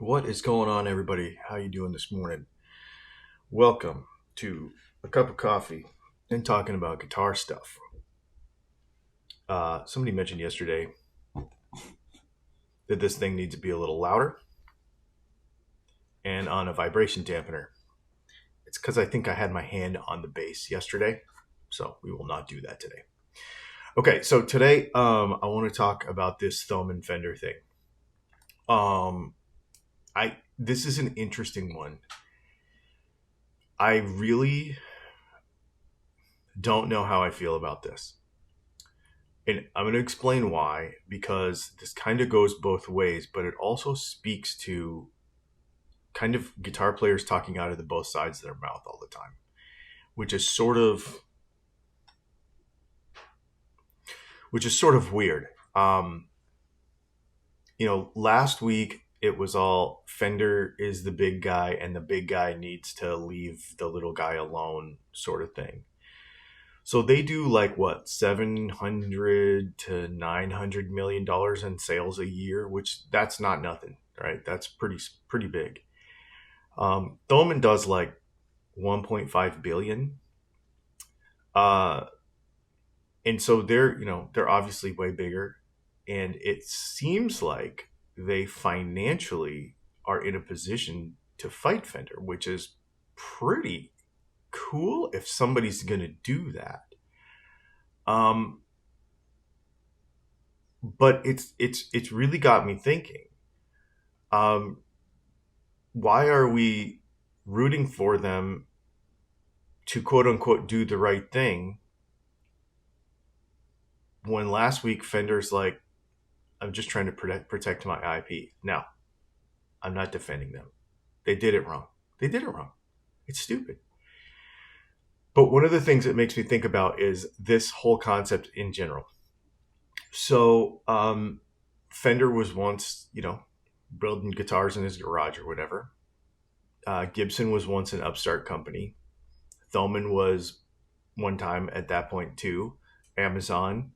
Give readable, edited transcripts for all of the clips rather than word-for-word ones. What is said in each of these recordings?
What is going on, everybody? How you doing this morning? Welcome to a cup of coffee and talking about guitar stuff. Somebody mentioned yesterday that this thing needs to be a little louder and on a vibration dampener. It's because I think I had my hand on the bass yesterday, so we will not do that today. Okay, so today I want to talk about this Thomann Fender thing. This is an interesting one. I really don't know how I feel about this. And I'm going to explain why, because this kind of goes both ways, but it also speaks to kind of guitar players talking out of the both sides of their mouth all the time, which is sort of weird. Last week it was all Fender is the big guy and the big guy needs to leave the little guy alone sort of thing. So they do like what, 700 to 900 million dollars in sales a year, which that's not nothing, right? That's pretty big. Thomann does like 1.5 billion. And so they're obviously way bigger, and it seems like they financially are in a position to fight Fender, which is pretty cool if somebody's going to do that. But it's really got me thinking. Why are we rooting for them to quote unquote do the right thing when last week Fender's like, I'm just trying to protect my IP. Now, I'm not defending them. They did it wrong. It's stupid. But one of the things that makes me think about is this whole concept in general. So Fender was once, building guitars in his garage or whatever. Gibson was once an upstart company. Thomann was one time at that point too. Amazon,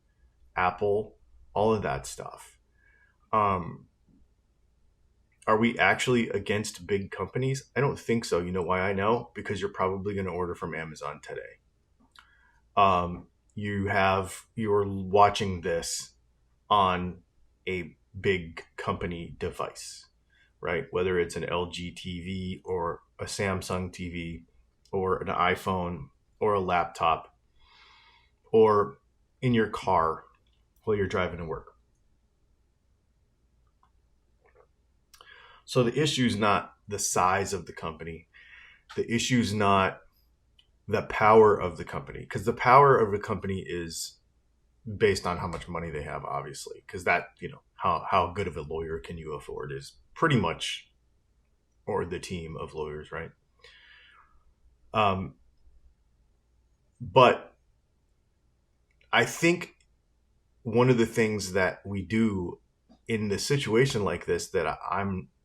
Apple, all of that stuff. Are we actually against big companies? I don't think so. You know why I know? Because you're probably going to order from Amazon today. You're watching this on a big company device, right? Whether it's an LG TV or a Samsung TV or an iPhone or a laptop or in your car while you're driving to work. So the issue is not the size of the company. The issue is not the power of the company, because the power of the company is based on how much money they have, obviously, because that, how good of a lawyer can you afford is pretty much, or the team of lawyers, right? But I think one of the things that we do in the situation like this that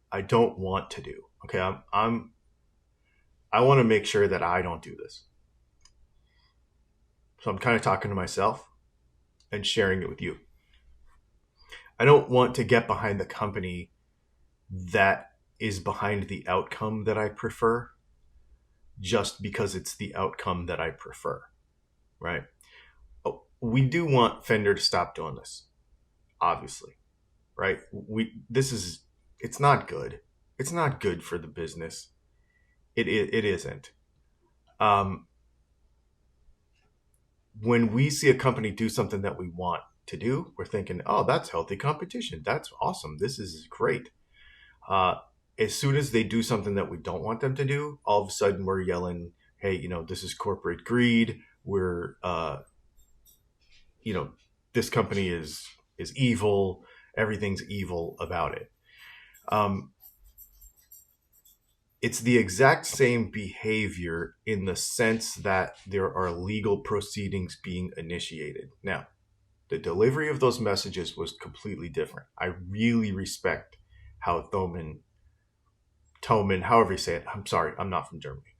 I don't want to do. Okay, I want to make sure that I don't do this. So I'm kind of talking to myself and sharing it with you. I don't want to get behind the company that is behind the outcome that I prefer just because it's the outcome that I prefer, right? We do want Fender to stop doing this, obviously, right? It's not good. It's not good for the business. It isn't. When we see a company do something that we want to do, we're thinking, oh, that's healthy competition. That's awesome. This is great. As soon as they do something that we don't want them to do, all of a sudden we're yelling, hey, this is corporate greed. We're, this company is evil. Everything's evil about it. It's the exact same behavior in the sense that there are legal proceedings being initiated. Now, the delivery of those messages was completely different. I really respect how Thomann, however you say it, I'm sorry, I'm not from Germany,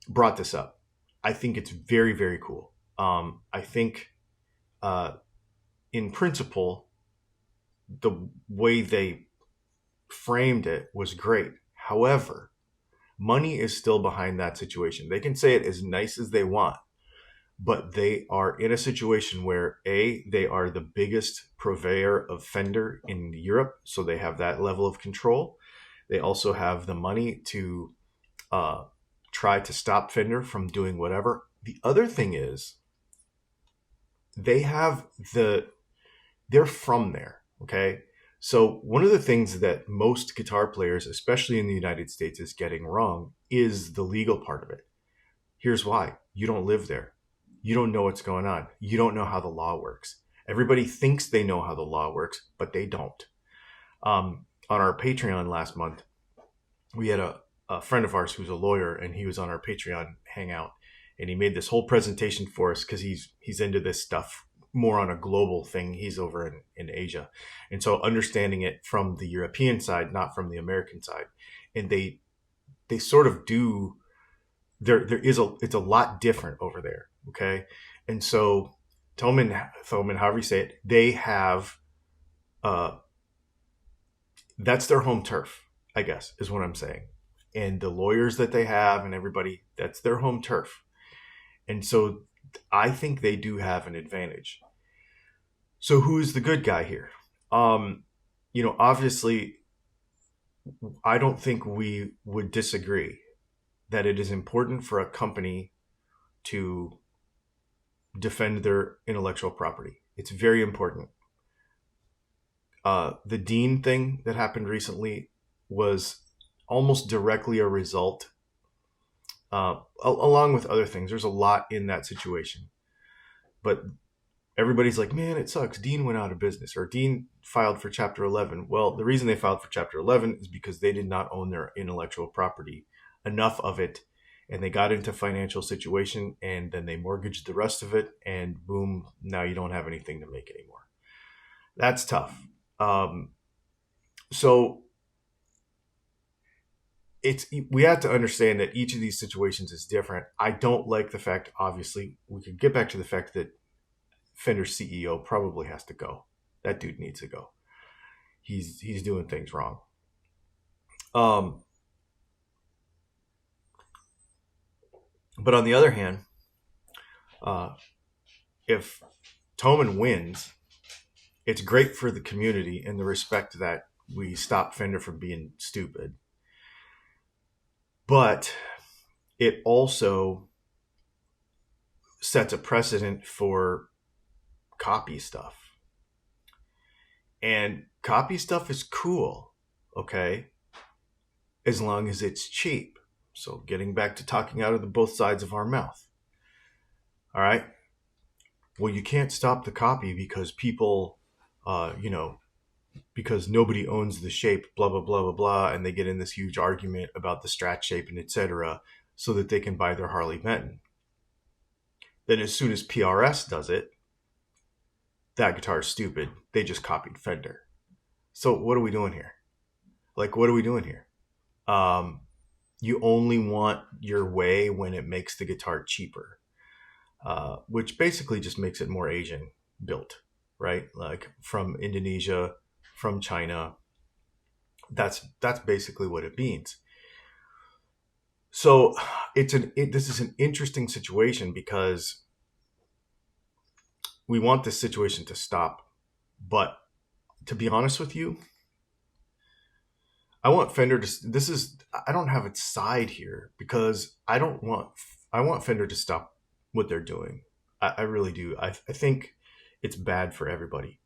brought this up. I think it's very, very cool. I think in principle, the way they framed it was great. However, money is still behind that situation. They can say it as nice as they want, but they are in a situation where they are the biggest purveyor of Fender in Europe, so they have that level of control. They also have the money to try to stop Fender from doing whatever. The other thing is they have they're from there. Okay. So one of the things that most guitar players, especially in the United States, is getting wrong is the legal part of it. Here's why. You don't live there. You don't know what's going on. You don't know how the law works. Everybody thinks they know how the law works, but they don't. On our Patreon last month, we had a friend of ours who's a lawyer, and he was on our Patreon hangout, and he made this whole presentation for us because he's into this stuff more on a global thing. He's over in Asia. And so understanding it from the European side, not from the American side. And they sort of do, it's a lot different over there. Okay. And so Thomann, however you say it, they have, that's their home turf, I guess, is what I'm saying. And the lawyers that they have and everybody, that's their home turf. And so I think they do have an advantage. So who's the good guy here? Obviously, I don't think we would disagree that it is important for a company to defend their intellectual property. It's very important. The Dean thing that happened recently was almost directly a result, along with other things. There's a lot in that situation. But everybody's like, man, it sucks. Dean went out of business, or Dean filed for Chapter 11. Well, the reason they filed for Chapter 11 is because they did not own their intellectual property, enough of it, and they got into financial situation, and then they mortgaged the rest of it, and boom, now you don't have anything to make anymore. That's tough. So we have to understand that each of these situations is different. I don't like the fact, obviously, we could get back to the fact that Fender's CEO probably has to go. That dude needs to go. He's doing things wrong. But on the other hand, if Thomann wins, it's great for the community in the respect that we stop Fender from being stupid. But it also sets a precedent for copy stuff. And copy stuff is cool, okay? As long as it's cheap. So getting back to talking out of the both sides of our mouth. All right? Well, you can't stop the copy because people, because nobody owns the shape, blah, blah, blah, blah, blah, and they get in this huge argument about the Strat shape and etc., so that they can buy their Harley Benton. Then as soon as PRS does it, that guitar is stupid. They just copied Fender. So what are we doing here? What are we doing here? You only want your way when it makes the guitar cheaper, which basically just makes it more Asian built, right? Like from Indonesia, from China. That's basically what it means. So this is an interesting situation because we want this situation to stop. But to be honest with you, I want Fender to, I don't have its side here because I want Fender to stop what they're doing. I really do. I think it's bad for everybody.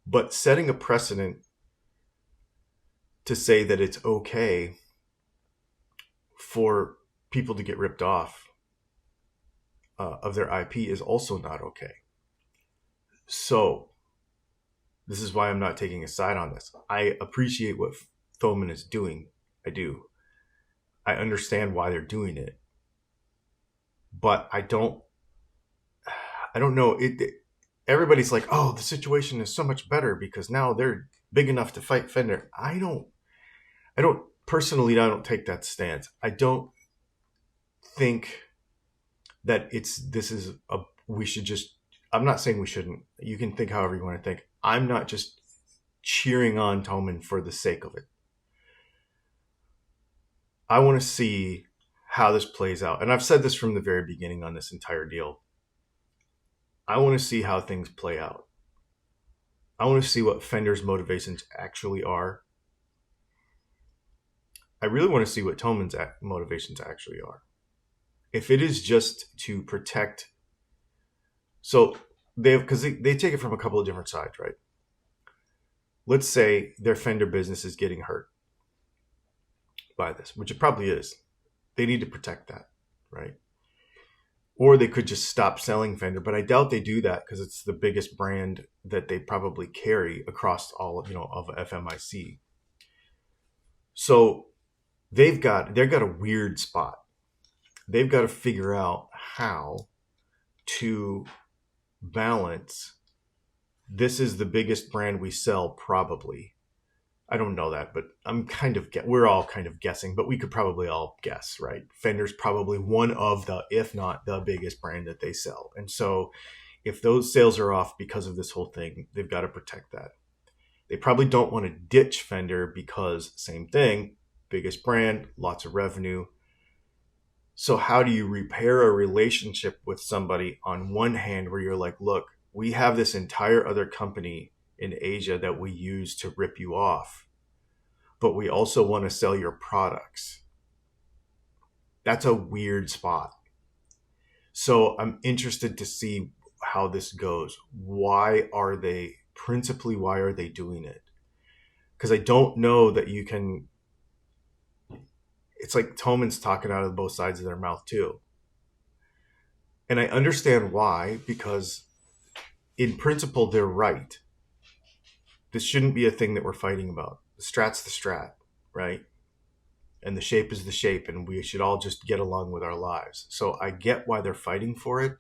But setting a precedent to say that it's okay for people to get ripped off of their IP is also not okay. So this is why I'm not taking a side on this. I appreciate what Thomann is doing. I do. I understand why they're doing it. But I don't know. Everybody's like, oh, the situation is so much better because now they're big enough to fight Fender. I don't take that stance. I don't think that we should just, I'm not saying we shouldn't. You can think however you want to think. I'm not just cheering on Thomann for the sake of it. I want to see how this plays out. And I've said this from the very beginning on this entire deal. I want to see how things play out. I want to see what Fender's motivations actually are. I really want to see what Thomann's motivations actually are. If it is just to protect, so because they take it from a couple of different sides, right? Let's say their Fender business is getting hurt by this, which it probably is. They need to protect that, right? Or they could just stop selling Fender, but I doubt they do that because it's the biggest brand that they probably carry across all of FMIC. So they've got a weird spot. They've got to figure out how to balance. This is the biggest brand we sell, probably. I don't know that, but we're all kind of guessing, but we could probably all guess, right? Fender's probably one of the, if not the biggest brand that they sell. And so if those sales are off because of this whole thing, they've got to protect that. They probably don't want to ditch Fender because same thing, biggest brand, lots of revenue. So how do you repair a relationship with somebody on one hand where you're like, look, we have this entire other company in Asia that we use to rip you off, but we also want to sell your products. That's a weird spot. So I'm interested to see how this goes. Why are they doing it? Because I don't know that you can. It's like Thomann's talking out of both sides of their mouth too. And I understand why, because in principle, they're right. This shouldn't be a thing that we're fighting about. The Strat's the Strat, right? And the shape is the shape, and we should all just get along with our lives. So I get why they're fighting for it,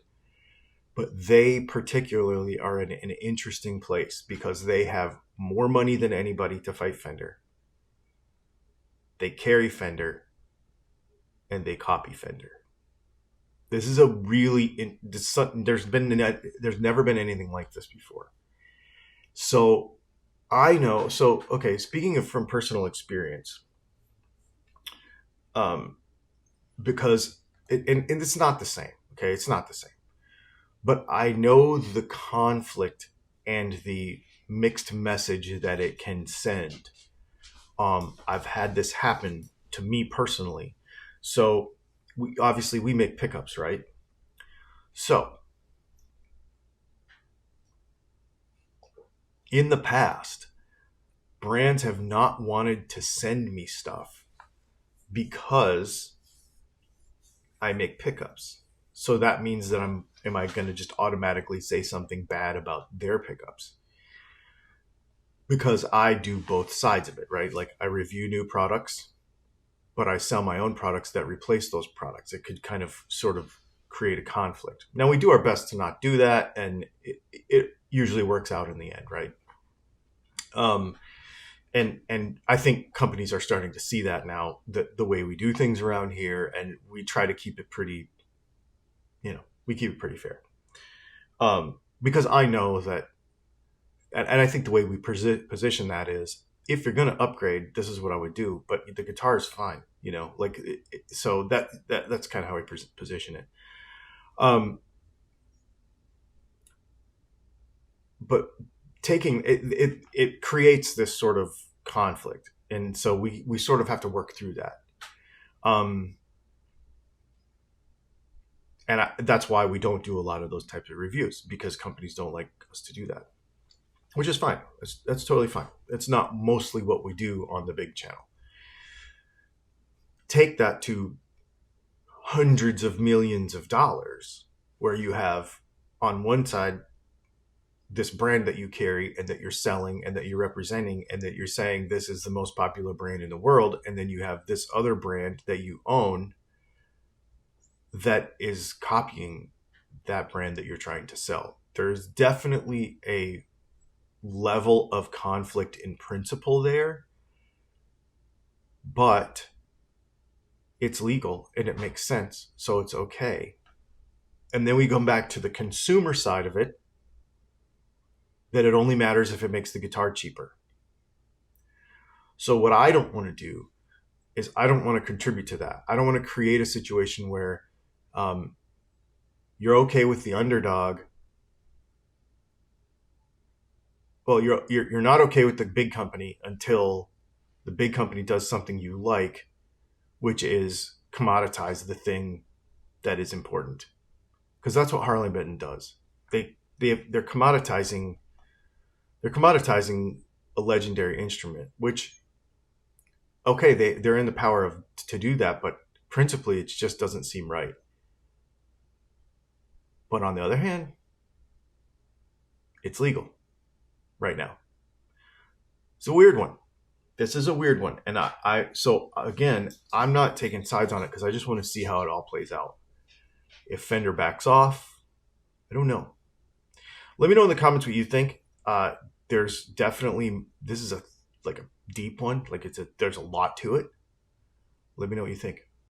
but they particularly are in an interesting place because they have more money than anybody to fight Fender. They carry Fender, and they copy Fender. This is a really there's never been anything like this before. So I know. So okay, speaking of from personal experience, because and it's not the same. Okay, it's not the same. But I know the conflict and the mixed message that it can send. I've had this happen to me personally. So we make pickups, right? So in the past, brands have not wanted to send me stuff because I make pickups. So that means that am I going to just automatically say something bad about their pickups? Because I do both sides of it, right? Like I review new products, but I sell my own products that replace those products. It could kind of sort of create a conflict. Now we do our best to not do that, and it usually works out in the end, right? And I think companies are starting to see that now, the way we do things around here, and we try to keep it pretty, we keep it pretty fair. Because I know that, and I think the way we position that is, if you're going to upgrade, this is what I would do, but the guitar is fine, so that's kind of how I position it. But taking it creates this sort of conflict, and so we sort of have to work through that. And that's why we don't do a lot of those types of reviews, because companies don't like us to do that, which is fine. That's totally fine. It's not mostly what we do on the big channel. Take that to hundreds of millions of dollars, where you have on one side this brand that you carry and that you're selling and that you're representing and that you're saying this is the most popular brand in the world. And then you have this other brand that you own that is copying that brand that you're trying to sell. There's definitely a level of conflict in principle there, but it's legal and it makes sense, so it's okay. And then we come back to the consumer side of it, that it only matters if it makes the guitar cheaper. So what I don't want to do is I don't want to contribute to that. I don't want to create a situation where you're okay with the underdog. Well, you're not okay with the big company until the big company does something you like, which is commoditize the thing that is important. Because that's what Harley Benton does. They're commoditizing a legendary instrument, which okay, they're in the power of to do that, but principally it just doesn't seem right. But on the other hand, it's legal right now. It's a weird one. This is a weird one. And so again, I'm not taking sides on it because I just want to see how it all plays out. If Fender backs off, I don't know. Let me know in the comments what you think. There's definitely, this is like a deep one. Like there's a lot to it. Let me know what you think.